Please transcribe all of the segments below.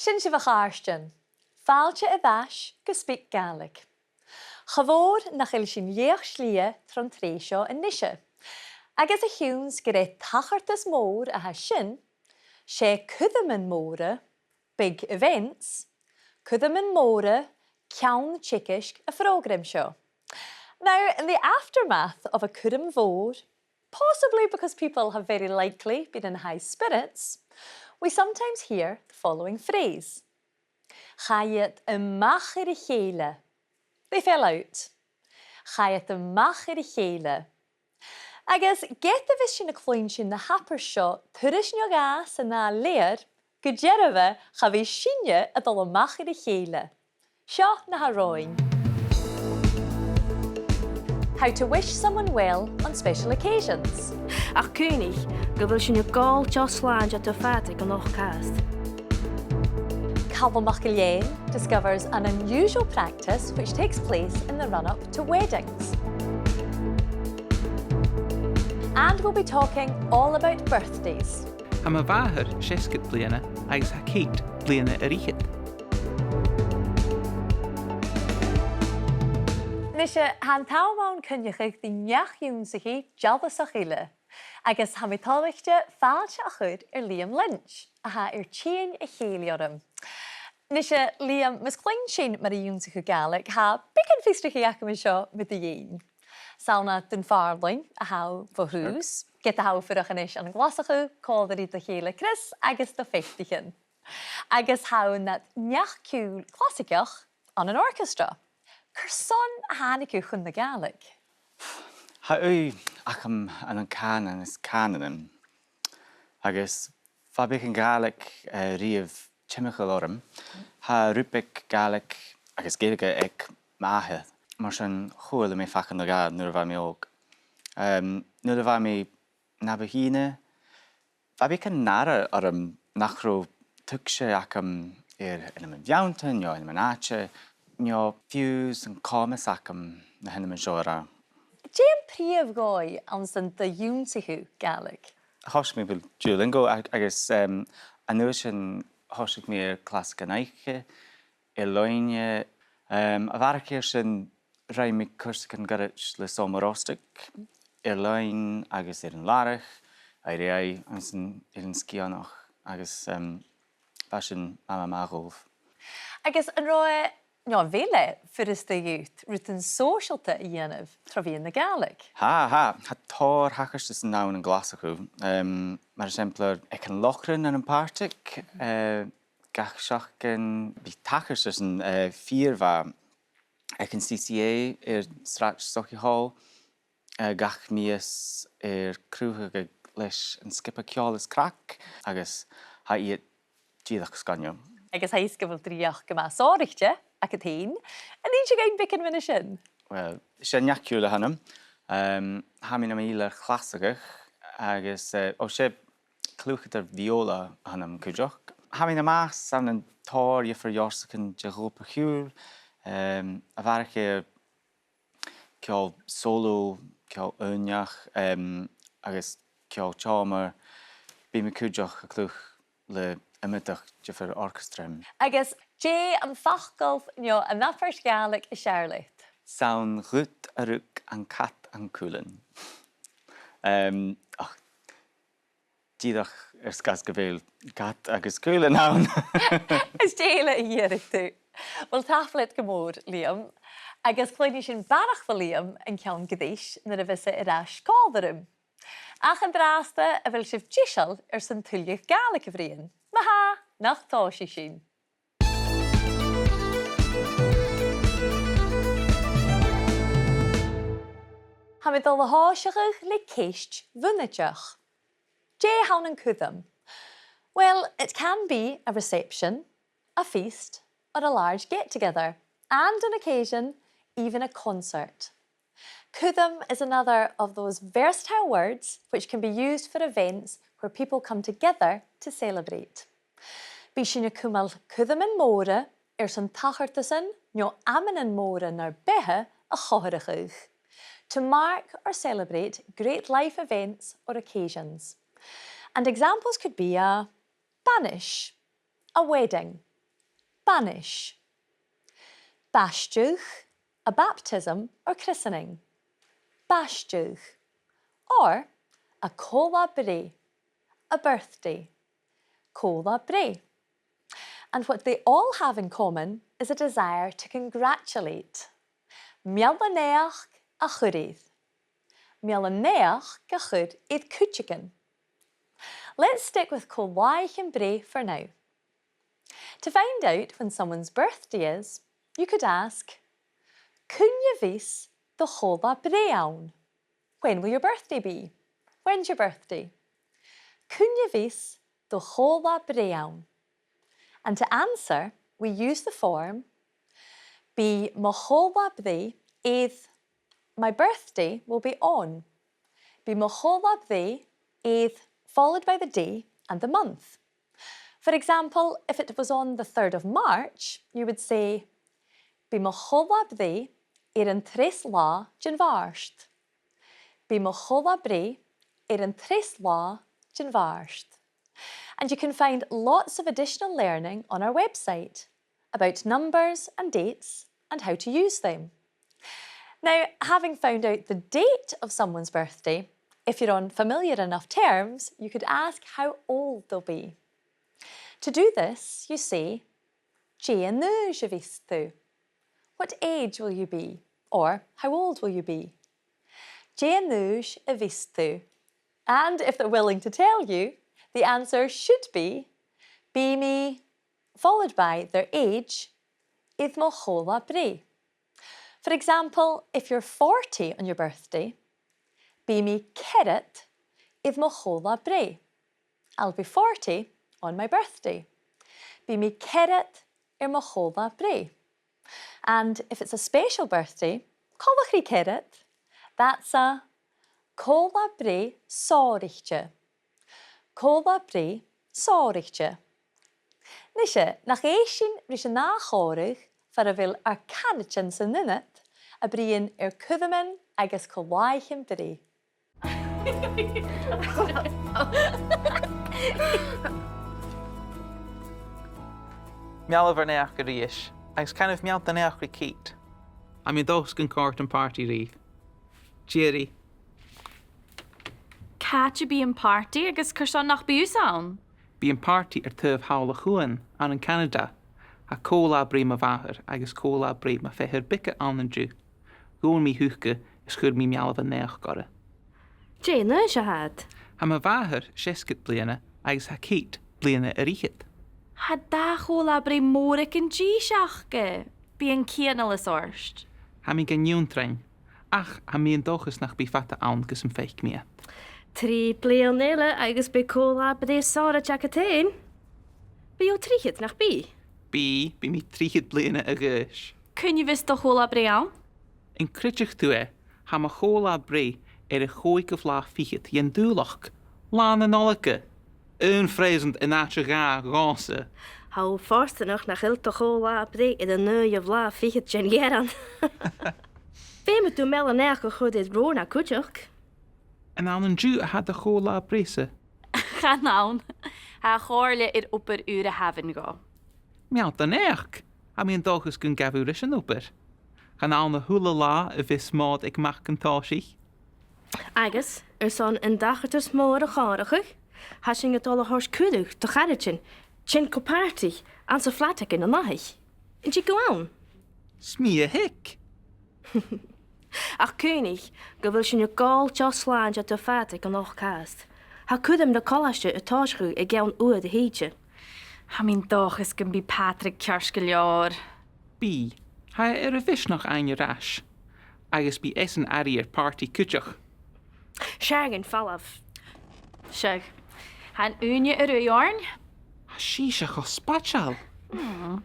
Sin si bhacháirstean, fáilte a bheis go SpeakGaelic. Chomhór nach chfuil sin léoch slí tron tréisio in nise. Agus a hiúns go raibh tachairt mór a ha sin, sé cudaman móra, big events, cudaman móra, ceann chiicisk a program seo. Now, in the aftermath of a cudam mhór, possibly because people have very likely been in high spirits, we sometimes hear the following phrase. Chaiad amach ar a chéile. They fell out. Chaiad amach ar a chéile. Agus get a bhís sin na cloinsin na hapar seo tuiris neo gas a na léir go deiribh cha bhí sinne a dul amach ar a chéile. Seo na haróin. How to wish someone well on special occasions. Ach cúnig, go bhfuil sin gáil teosláinte do fáilte an ochcast. Calum MacIlleathain discovers an unusual practice which takes place in the run-up to weddings. And we'll be talking all about birthdays. Am a bháthair 60 bliana agus ha céit bliana a ríchid. Nisha han támán cynnechuig the neachúnsaí jabhasach ile, agus ha mitálachte fáilte a chud Liam Lynch, a ha tíon a chéile. Nisha Liam MacLoingsich mar a únsaí Gaelic ha bicin fistraí acam seo mit the dhéin. Sauna Dùn Phàrlain a ha bhús, get a ha furachan an glasachu, códarí do chéile Chris agus do 50. Agus ha na neachciúil clásicach an an orchestra. Cyrson a hánicu chun na Gaelic. Ha acham an canan is cananan. Agus fabic an Gaelic riamh chimichail orm. Ha rúpic Gaelic agus Gaeilge ag maithe. Mar sin chúil mé fachan na gad nuair a bhaid mé óg. Nuair a bhaid mé na bhíine, fabic an nara orm nach ró tuigse acham in an bheantain, in an áte, Nio bhios an cámas acham na henne seo ra. Déan príomh gáid an san de únsaí Gaelic? Thos mé bhfuil Duolingo agus an nua sin thosaigh mé clásca naiche, I loine, a bharacéir sin raibh mé cursaigh an garit le somaróstic, I loin agus an lárach, a ré an sgìreanach agus bha sin mágóibh. Agus an roi no vele fyrst the youth rutan socialta I dhéanamh tra bhí na Gaelic. Ha tóir hachas is an náin an glasachu. Mar exemplar ag an lochran an páirtic, gach seachcin bhí tachas is an fíormha ag an CCA srát sochi hall, gach míos crútha leis an skipa ceolalas crack, agus ha iad díadach scanio. Agus ha isgafil dríach go más áirichte, ac a tîn, a nín sé gain bicin vinna sin? Well, sé neachciúil a hanam. Ha mi na míle chlasagach, agus sé clúchad viola a hanam cúideach. Ha mi na más an an tóir ifar jórsachan de ghópa chiúil, a bharach ceol solo, ceol úneach, agus ceol teamar, bí mi cúideach a clúch le imimeach de for Orchestral. Agus dé an fachgolf nio an naffars Gaelic I seirlit. Saun rút a rúk an cat an cúlan. Díadach sgas go bhfuil cat agus cúlan ann. Is déile I dhéirich tú. Well, taflet go mór, Liam. Agus chluinni sin barach fa Liam an ceann gadéis na a bhisa I rás cádarum. Ach an drásta a bhfuil sibh díseal san tuilleadh Gaelic a bhríon. Maha, nach táisi sin. Ha mi dul le háiseach le céist bhunateach. Dé hawn an cúdam? Well, it can be a reception, a feast, or a large get-together, and on occasion, even a concert. Cúdam is another of those versatile words which can be used for events where people come together to celebrate. Bí sin na cúmal cúdam an móra san tachairt nio aman an móra nar bethe a chothirichuch, to mark or celebrate great life events or occasions. And examples could be a banish, a wedding, bhanais. Baisteach, a baptism or christening. Baisteach. Or a ceòladair, a birthday. Ceòladair. And what they all have in common is a desire to congratulate. Meallanach a chuireadh. Meallanach a chud iad cúteagan. Let's stick with ceòladair bray for now. To find out when someone's birthday is, you could ask, Cúnne bhís do ceòladair ann? When will your birthday be? When's your birthday? Cúnne bhís do ceòladair ann? And to answer, we use the form Bí mo ceòladair iad. My birthday will be on. Bí mo ceòladair iad followed by the day and the month. For example, if it was on the 3rd of March, you would say Bí mo ceòladair an tres lá den bhairst. Bí mo ceòladair an tres lá den bhairst. And you can find lots of additional learning on our website about numbers and dates and how to use them. Now, having found out the date of someone's birthday, if you're on familiar enough terms, you could ask how old they'll be. To do this, you say, Déanúis a bhís tú? What age will you be? Or, how old will you be? Déanúis a bhís tú? And if they're willing to tell you, the answer should be Bí me, followed by their age, iad mo ceòladair. For example, if you're 40 on your birthday, Bí me ceirit iad mo ceòladair. I'll be 40 on my birthday. Bí me ceirit mo ceòladair. And if it's a special birthday, Cólachrí ceirit, that's a ceòladair sóireachta. Ceòladair sóireachta. Nishe, nach éisisin rís a náchóirich far a bhfuil ar canachan sa nunat a bríonn ar cudaman agus ceòladair bray. Meallanach a ríis, agus canmh meallanach rí cít. A mi dos gan cóirt an party ríomh. Jerry. Catch be in party agus cyrson nach bhios ann. Bí an party tuamh hála chuan an Canada, a ceòladair a bhathair agus ceòladair a fethir bice an dú. Gún mí thucha is chur mí meallanach gore. Déanúis a had. Ha ma bhathair 60 bliana agus ha cít bliana a ríchiad. Had da ceòladair mórach an dí seachge. Bí an céanal is orst. Ha mi gan trein, ach ha mi an dochas nach bí fata ann gus an feich mia. Trí blian eile agus be ceòladair sára teachatain. Bí ó tríchiad nach bí. Bí mi tríchiad bliana a gis. Cúnne bhís do ceòladair ann? In critich tú ha ma ceòladair a chóig go bhlá fichiad yen dúlach, lán an nolacha, unfreisend in áte gá gása. Há fórstanach nach ilta ceòladair in an nuaidh a bhlá fichiad sgìrean. Féime tú meallanach go chud is bró na cúteach. En aan een dú a had de ceòladair sa. Gaan aan. Ha chóirle ir upper ure haven go. Meallanach, ha mi an dochas gun gabhúris an upper. Gaan aan na hula lá a bhís mád ag mach an táisich. Agus, son an dachatas mór a chárachuch, ha sin get all a hors cúdach do charitin, chin copártich, an sa flatach in a naich. In si go an? Smí a hic. Ach cúnig, go bhfuil sin gáil teosláin a do fátach an ochcast. Ha cúdam na colaiste a táiscú I gceann uad a héide. Ha mín dochas gon bí Patrick cears go leor. Bí, ha a bhís nach aine ras. Agus bí esan arí party cúteach. Seagan fallaf. Seag, han úne a ruiorn? Ha síise go spatial.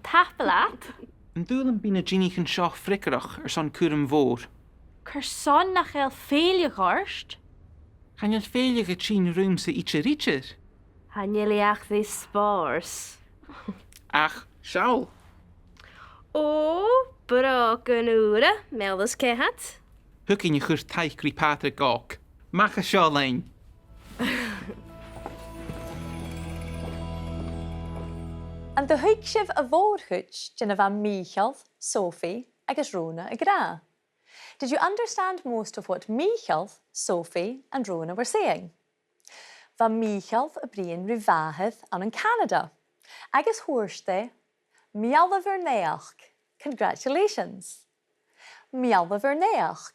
Tapalat? An dúlan bí na ginnichan seo frickerach son cuam mhór. Cur son nach el féile gharst? Gan je féile go tín rúm sa itse rítir? Han jeliach thí spárs. Ach, seáil. Ó, bra gan úra, meldas cehat? Thucinn je chur taicrí Patrick gách. Mach a ceòladain. And the thuig sibh a bhórchuid dina bha Mícheál, Sophie agus Rona a gra. Did you understand most of what Mícheál, Sophie and Rona were saying? Va Mícheál a bríon rivahith an Canada. Agus thuairste, Mealladh Congratulations. Mealladh.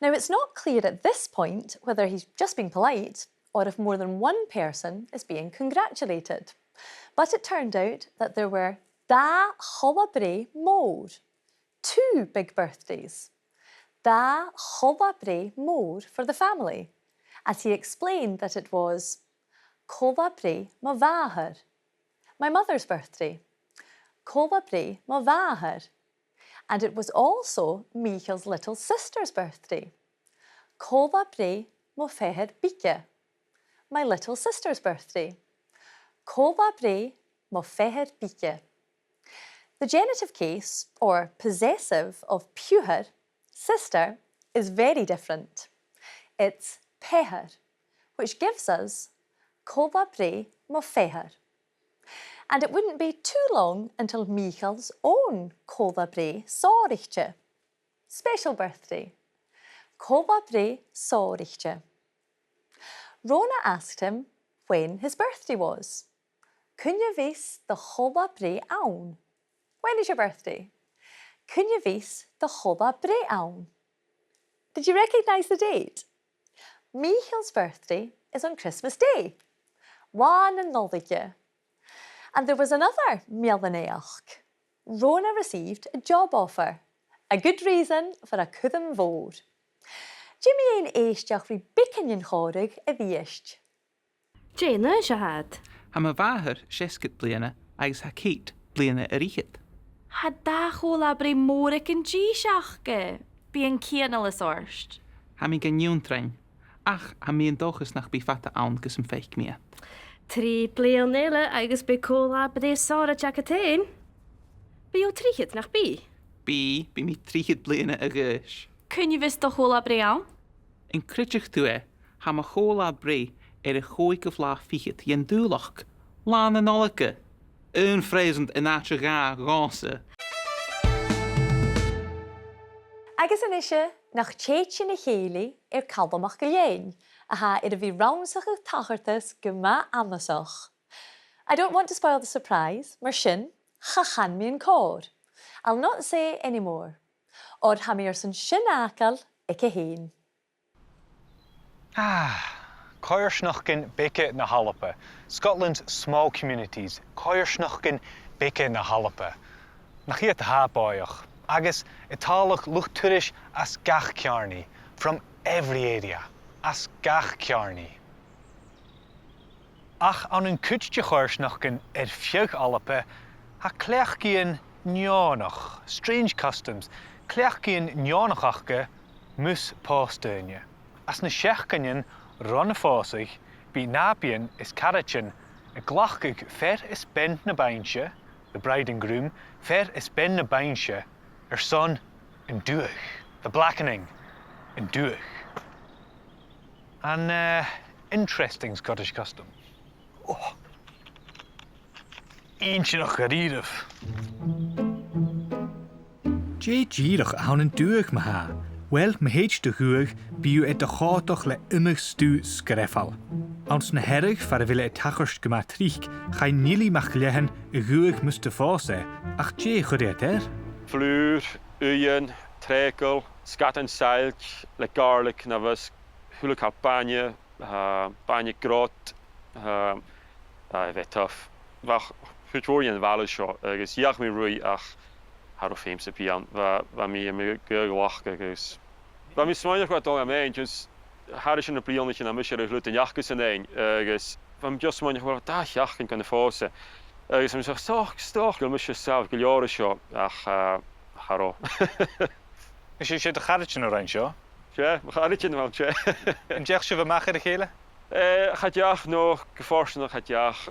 Now, it's not clear at this point whether he's just being polite or if more than one person is being congratulated. But it turned out that there were da chola brí mór, 2 big birthdays. Da chola brí mór for the family, as he explained that it was chola brí mo bháthair, my mother's birthday, chola brí mo bháthair. And it was also Mícheál's little sister's birthday. Chola brí mo feithir bíce, my little sister's birthday. Chola brí mo feithir bíce. The genitive case, or possessive, of puhir, sister, is very different. It's peithir, which gives us chola brí mo feithir. And it wouldn't be too long until Mícheál's own chola brí sóiríte, special birthday. Chola brí sóiríte. Rona asked him when his birthday was. Cúnne vís the chola brí ann? When is your birthday? Cúnne vís the chola brí ann? Did you recognise the date? Mícheál's birthday is on Christmas Day. One and Noldige. And there was another Mealladh. Rona received a job offer. A good reason for a cúdam mhór. Jimmy ein éisteach rí bicinin chórig a bhíist. Jane se had. Ha ma bháthair 60 bliana agus ha cít bliana a ríchid. Had da chola brí móric an ddíseachge, bí an cíanal is orst. Ha mi gan trein, ach ha mi an dochas nach bí fata ann gus an feich mia. 3 blianile agus be chola brí ceòladair-orcastra. Bí o tríchid nach bí? Bí mi tríchid bliana a gis. Cúnne vís do chola brí ann? In critich tú ha ma chola brí a choig of lá fichid jen dúlach, lán an nolake, unfreisend in áte gá gáse. Agus an isise nach téitsin na chéalaí Calum Maclean, a ha a bhí rannsachadh tachairt go ma amasach. I don't want to spoil the surprise, mar sin, chachan mi an cór. I'll not say any more. Or ha mi san sin ácal ag a héin. Coirsnachcin Bice na h-Alba, Scotland's small communities. Coirsnachcin Bice na h-Alba. Nach iad hábáoch, agus itálach luchtúris as gach cearní, from every area, as gach cearní. Ach an an cúidte coirsnachcin fiach Alba, ha cleachcíon neánach, strange customs, cleachcíon neánachachge mus pástaine. As na seachcanin Ronna fósaigh, bí nábíon is carachin a glachcaigh fer is ben na bainse, the bride and groom, fer is ben na bainse, son in dùthchail, the blackening in dùthchail. An interesting Scottish custom. Oh. Eentje nog geriedef. Jé gírach an an dùthchail me ha. Wel, me heit de huig biu et de chátoch le immig stu sgreffal. Ans na herrig far a ville et tachairt gema tric, chai Liam MacLoingsich a huig muste fáse, ach jé chudéad Flúr, uien, treikel, scat en seilch, le Gaelic na was, hulik ha banje, banje grot, vet tough. Wach, goed hoor je in walen sjo, gus jach mi rui ach, haro féimse pian, wa mi me geugwachke gus. Wa mi smainach wat dong am ein, dus harish in a prionnetje na misje de glut en jachkus en ein, gus, wa mi just smainach wat da jachken kan de fose. Gus mi zeg stoch, gul misje self giljore sjo, ach, haro. Is je de garretje nog een sjo? Tje, we gaan het je wel, tje. En zeg je we maken de gele? Gaat jach nog, geforst nog gaat jach.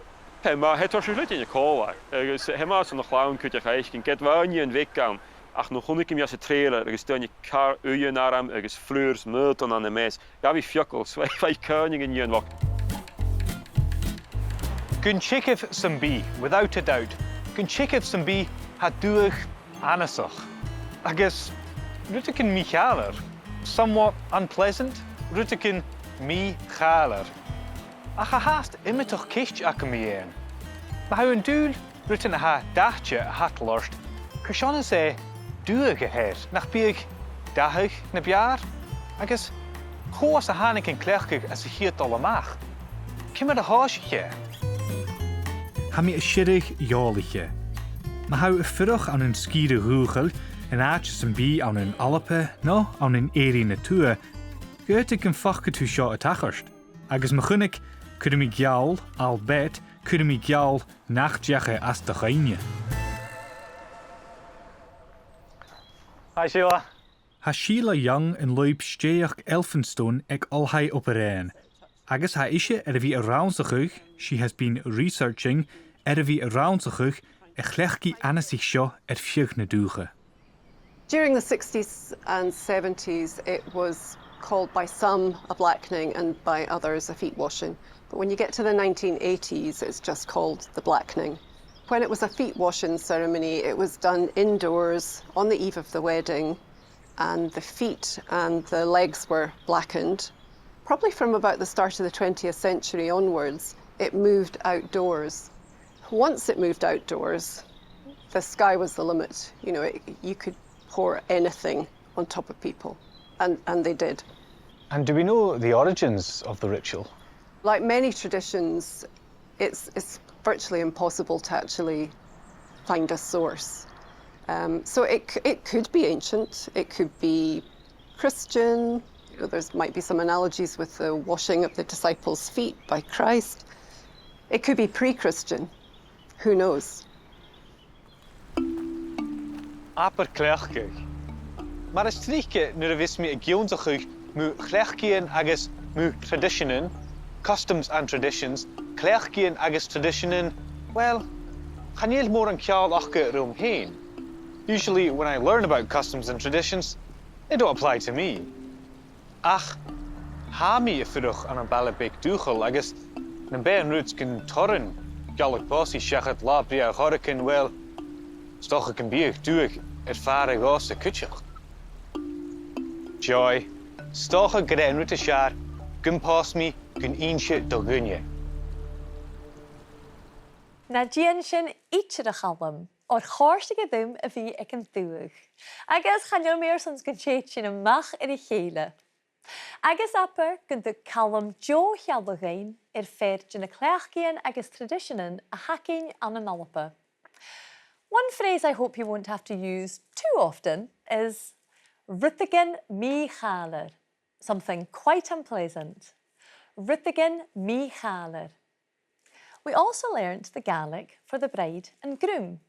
Maar het was jullie in je kool. Dus helemaal zo nog lang kun je gaan. Get wel niet een week gaan. Ach nog honderd keer je trailer. Dus dan je kar uien naar hem. Dus fleurs, multen aan de mes. Ja, wie fjokkels. Wij koningen in je wak. Gun chickiv some bee, without a doubt. Gun chickiv some bee had duach anasach. Agus rutikin michaler, somewhat unpleasant, rutikin michaler. Ach a haast imitoch kicht akamien. Ma how een doel rutin ha dachtje hat lorst. Kushana say duach ahead, nach bieg dahig na biar. Agus koos a hanik en klechkig as a hiert allemach. Kimmer de haasje. Ha mi a sirig jáliche. Ma hou a fyrach aan een skiere húchel en aatjes een bie aan een alpe, no aan een eri natua. Geut ik een fachke tu seo a tachairt. Agus ma chunnig cud mi geall al bet cud mi geall nachtjache as de gaine. Hi Sheila. Ha Sheila Young en loip steach Elphinstone ag alhai op a rein. Agus ha ishe vi a rannsachadh, she has been researching vi a rannsachadh a chlechki anasich seo fiach na dúcha. During the 60s and 70s, it was called by some a blackening and by others a feet washing. But when you get to the 1980s, it's just called the blackening. When it was a feet washing ceremony, it was done indoors on the eve of the wedding, and the feet and the legs were blackened. Probably from about the start of the 20th century onwards, it moved outdoors. Once it moved outdoors, the sky was the limit. You know, you could pour anything on top of people, and they did. And do we know the origins of the ritual? Like many traditions, it's virtually impossible to actually find a source. So it could be ancient, it could be Christian. You know, there might be some analogies with the washing of the disciples' feet by Christ. It could be pre-Christian. Who knows? Aper klechkig. Maar is trieke nu vis me a gionzachig mu klechkien agus mu traditionen, customs and traditions, klechkien agus traditionen, well, gaan heel more an kjal achke room heen. Usually when I learn about customs and traditions, they don't apply to me. Ach, ha mi a fyrwch an an balabig dùthchail agus na ben roots can torrin Gaelic bossy shachat la bria chorican well stocha can be duig fare gos a kutchach. Joy, stocha gren root a shar, gun pass me, gun inche do gunye. Na dian sin ítere Calum, or chórstige dum a bhí ag an dúig. Agus chael mér sons gon chéit sin amach ar a chéile. Agus apper gon du Calum h-Alba fér na cleachcían agus traditionen a hacking an an alpa. One phrase I hope you won't have to use too often is ruthigan mi-chaler, something quite unpleasant. Ruthigan mi-chaler. We also learnt the Gaelic for the bride and groom.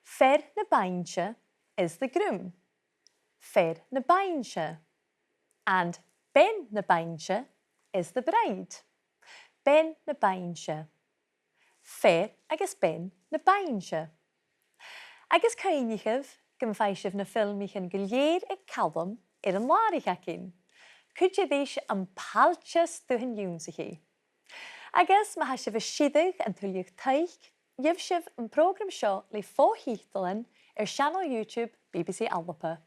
Fer na bainche is the groom. Fer na bainche. And ben na bainche is the bride. Ben na bainche. Fer agus ben na bainche. Agus cainichah gymfaisif na ffilmich yn gilieir ag Calum ar an láirich acin. Cwyd je ddys am palchas dùn Phàrlain. Agus ma ha sif a sidig an tuilleadh taich, yf sif an program seo le fo-thiotalan channel YouTube BBC Alba.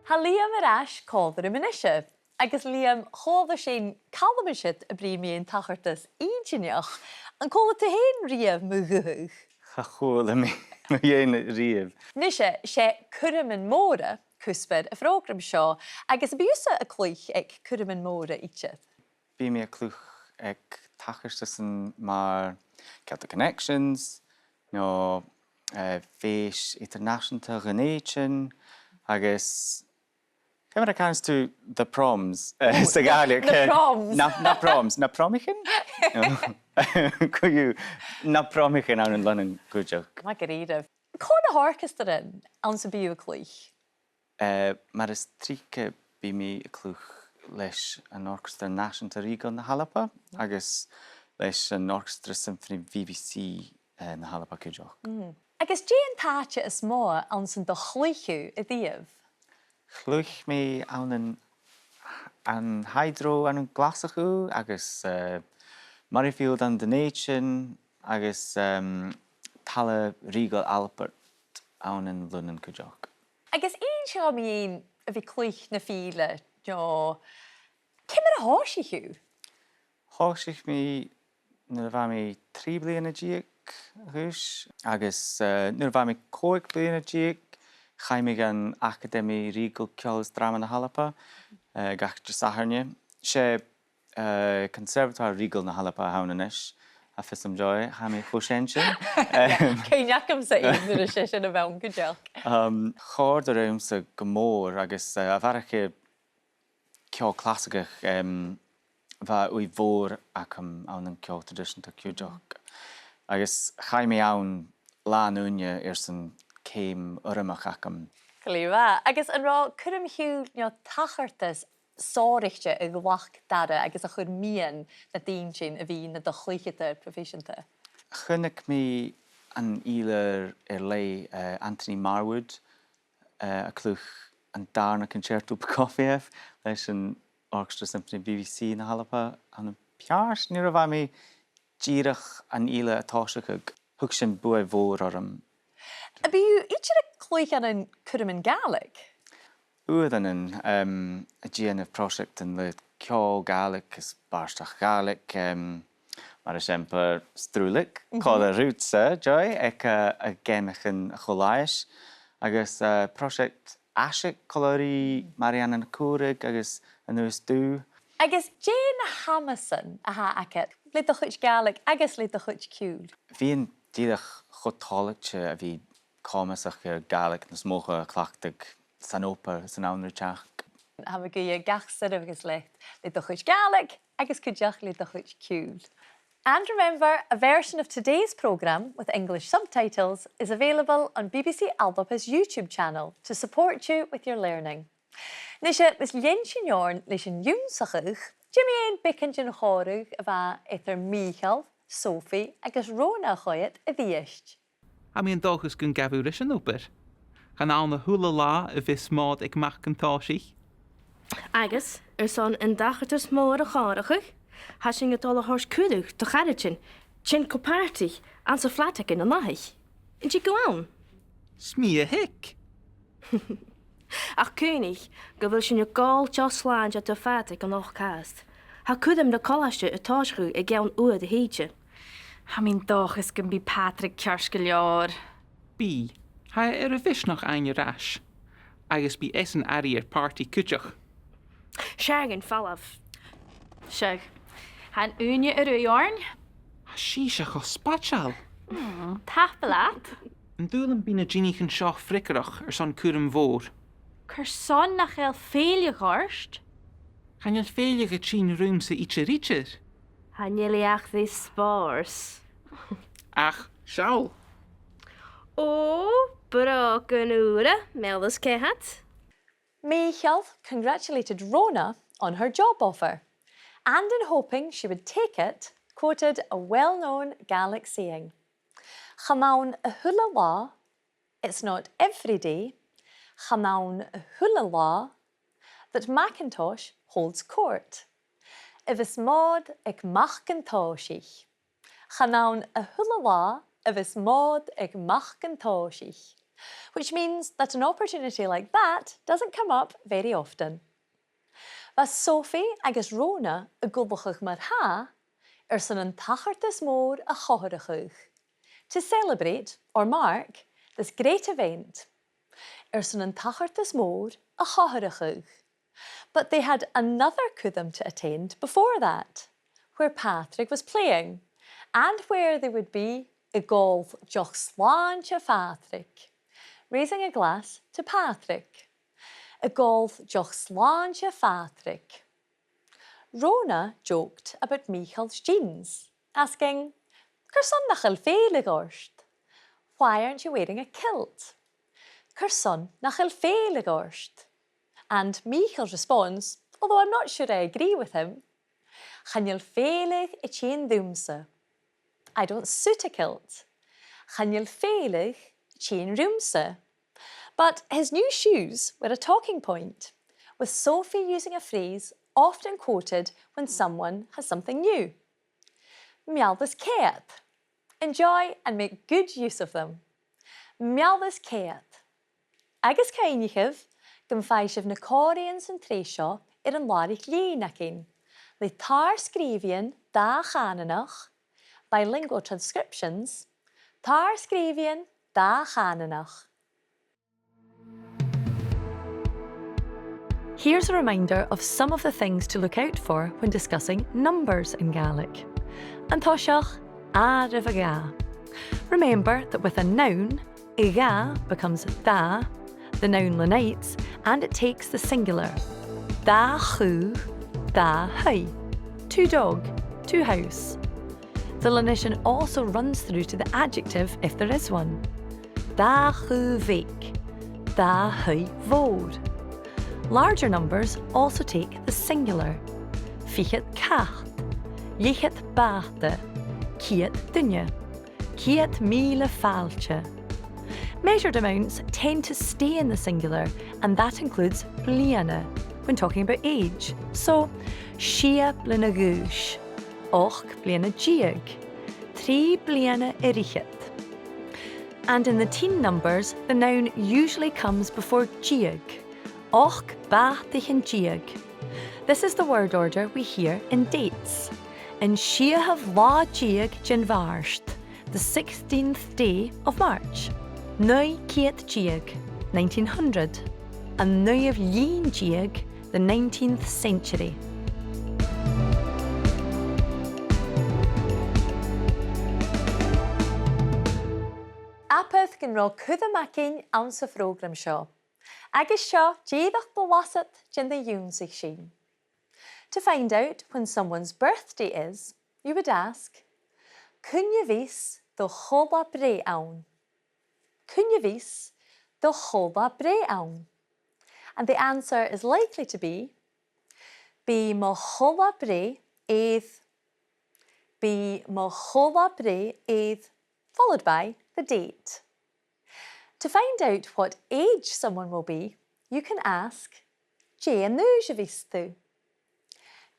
Ha Liam ar-ash códar am inisio, agus Liam chódar sin calamisid a brími an tachairt ígineach, an cóla te hen riamh mugugh. Cha chóla mi dhéana riamh. Nisio sé curaman móra cúsped a program seo, agus bíosa a clúich ag curaman móra íte. Bí mi a clúch ag tachairt san mar Celtic Connections, no Féis International Gnéitin, agus Camera comes to the proms. Sa Gaelic. The proms. Na proms. Na promichin? Cwyw. Na promichin an London gwydioch. Ma gyda'r. Cwna orchestral an sa byw y clwych? Mae'r tric bu mi y clwch leis an Orchestral National Rigon na Halapa, agus leis an Orchestra Symphony BBC na Halapa gwydioch. Agus Jane Thatcher is mó an san do chlwychw y ddiaf? Chlwch mi awn yn an hydro an glasachú agus Murrayfield an Donation agus tala Regal Albert an in London Kujok. Agus ein seo míon a bhí clúich na fíle, jo. Cym ar a háisi hiú? Háisich mi nuair bha mi 3 bliana díag hús agus nuair bha mi 4 bliana díag chaimig an Academy Regal Ceolas Drama na Halapa gach de saharne. Sé Conservatoire Regal na Halapa haunanis a fysam joy ha mi chwsiensin. Céineacham sa un nuair a sé sin a bhean go deach. Chord a raim sa gomór agus a bharach ceo clasagach bha ui fór ac an ceo tradition ta ciúdeach. Agus chaimi awn lá núne san céim urimach ac am. Glíomh. Agus an rá cuirim hiú tachairt sáirichte a ghlach dada agus a chur míon na daon sin a bhí na do chluicheadar proficiente. Chynnig mi an ílar lei Anthony Marwood a clúch an darna concerto Prokofiev leis an Orchestral Symphony BBC na Halapa an piars ní a bha mi díirech an íle atáiseach thug sin bua mhór orm. A bhíú ítear a clúich an cuirim in Gaelic? Uad an a GNF project an le ceol Gaelic is barstach Gaelic mar exemplar strúlik call a rútsa joy ag a gemach an choláis agus project Ashik colorí Marianne an Cúrig agus an nuas dú. Agus Jane Hammerson a ha acet, le do chuit Gaelic agus le do chuit ciúl. Bhíon díadach chotálaigte a bhí cámasach ar Gaelic na smócha clachtag san ópar san ánirteach. Ha me go gach sydd agus lecht le do chuit Gaelic agus cúdeach le do chuit ciúl. And remember, a version of today's programme with English subtitles is available on BBC Alba's YouTube channel to support you with your learning. Nisha was Lynch Yorn Lishan Yúnsachadh, Jimmy Ain Bicken Jin Chorug ava ether Michael, Sophie, agus Rona Choyet a bhiist. A mi an dochus gun gafú leis an oper. Gan an na hula lá a bhís mád ag mach an táisí. Agus, son an dachairt mór a chárachach, ha sin get alle hors cúdach to charitin, chin copartig, an sa flatek in a naich. And you go on? Smie hick. Ach König, go bhfuil sin gáil teosláin a fatig an ochcast. Ha cúdam de colaiste a táisgrú a gceann uad a héite. Ha mín dochas gon bí Patrick cearrscoileor. Bí, ha a bhisnach aine ras. Agus bí esan arí ar party cúteach. Shargan fallaf. Seag, han úne a ruúorn? Ha síseach o spatial. Tapalaat? An dúlan bí na ginnichan seo frickerach ar son cúram mhór. Cur son nach eil féile gharst? Gan jan féile a tín rúm sa itse rítir. Han jeliach these spars. Ach, Saul. Oh, brak an ure, meldas cehat. Michael congratulated Rona on her job offer, and in hoping she would take it, quoted a well-known Gaelic saying, Chamaun a hula lá, it's not every day, chamaun a hula lá, that Macintosh holds court. If is mod ag Macintoshich. Chamaun a hula lá, if is mod ag Macintoshich. Which means that an opportunity like that doesn't come up very often. Was Sophie agus Rona a gulbachach mar ha, san an tachairt mór a choharachuch, to celebrate or mark this great event. San an tachairt mór a choharachuch. But they had another cúdam to attend before that, where Patrick was playing, and where there would be a golf joch sláinte Patrick. Raising a glass to Patrick. A golf joch sláinte Patrick. Rona joked about Michael's jeans, asking, Cur son nach il féile gorst? Why aren't you wearing a kilt? Cur son nach il féile gorst? And Michael's response, although I'm not sure I agree with him, Chan il féilig I chain dúmsa. I don't suit a kilt. Chan il féilig chain roomsa. But his new shoes were a talking point, with Sophie using a phrase often quoted when someone has something new. Mealdas ceòladair. Enjoy and make good use of them. Mealdas ceòladair. Agus cainigh gymfaisif na córians yn treisio an larich lénacin, le tar sgìrean da chananach, bilingual transcriptions, tar sgìrean da chananach. Here's a reminder of some of the things to look out for when discussing numbers in Gaelic. An toiseach a rih a ga. Remember that with a noun, i ga becomes da, the noun lenites, and it takes the singular. Da chu, da hui. To dog, to house. The lenition also runs through to the adjective if there is one. Da chu vik, da hui vór. Larger numbers also take the singular. Fichet cacht, lichet bate, ciet dunne, ciet mille falche. Measured amounts tend to stay in the singular, and that includes bliana when talking about age. So, shia bliana gúis, och bliana diag, trí bliana irichet. And in the teen numbers, the noun usually comes before diag, och bátichin diag. This is the word order we hear in dates. In Siahav La Diag Gin Varsht, the 16th day of March. Nui Kiet Diag, 1900, and Nui of Yin Diag, the 19th century. Apeth gan rá Calum Maclean an sa program seo. Agus seo díadach blawasat gin the Tionndadh sin. To find out when someone's birthday is, you would ask, Cún je vís do chola bre aun? Cún je vís do chola bre aun? And the answer is likely to be, Bí mo chola bre éiad. Bí mo chola bre éiad, followed by the date. To find out what age someone will be, you can ask, Jé nu je vís tú?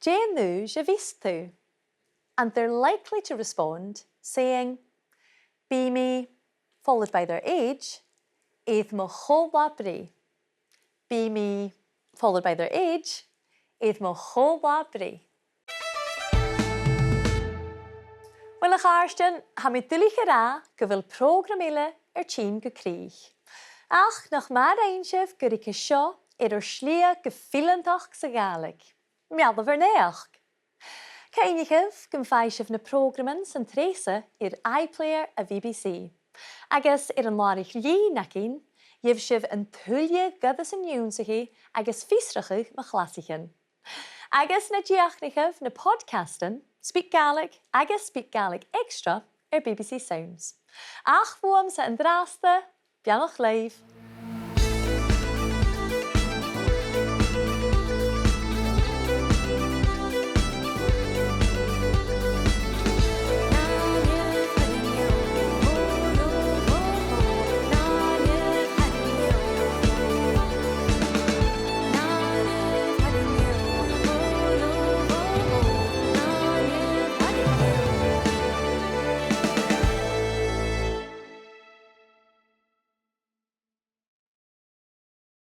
Jé nu je vís tú? And they're likely to respond saying, Bí me, followed by their age, éiad mo chola bre. Bí me, followed by their age, éiad mo chola bre. Wel, ach arstan, ha mi dulich ra go bhfuil programile tín go críoch. Ach, nach mar einsef gur ik seo slia gefilantach sa Gaelic. Mealda verneach. Cainigh gym faisif na programan san trésa iPlayer a BBC. Agus an larich lénacin, jef sif an tuilleadh gadas an Tionndadh agus fiosrachadh ma chlasichan. Agus na diachnigh na podcastan, SpeakGaelic agus SpeakGaelic Extra BBC Sounds. Ach bhuam sa an drásta, beannach leibh.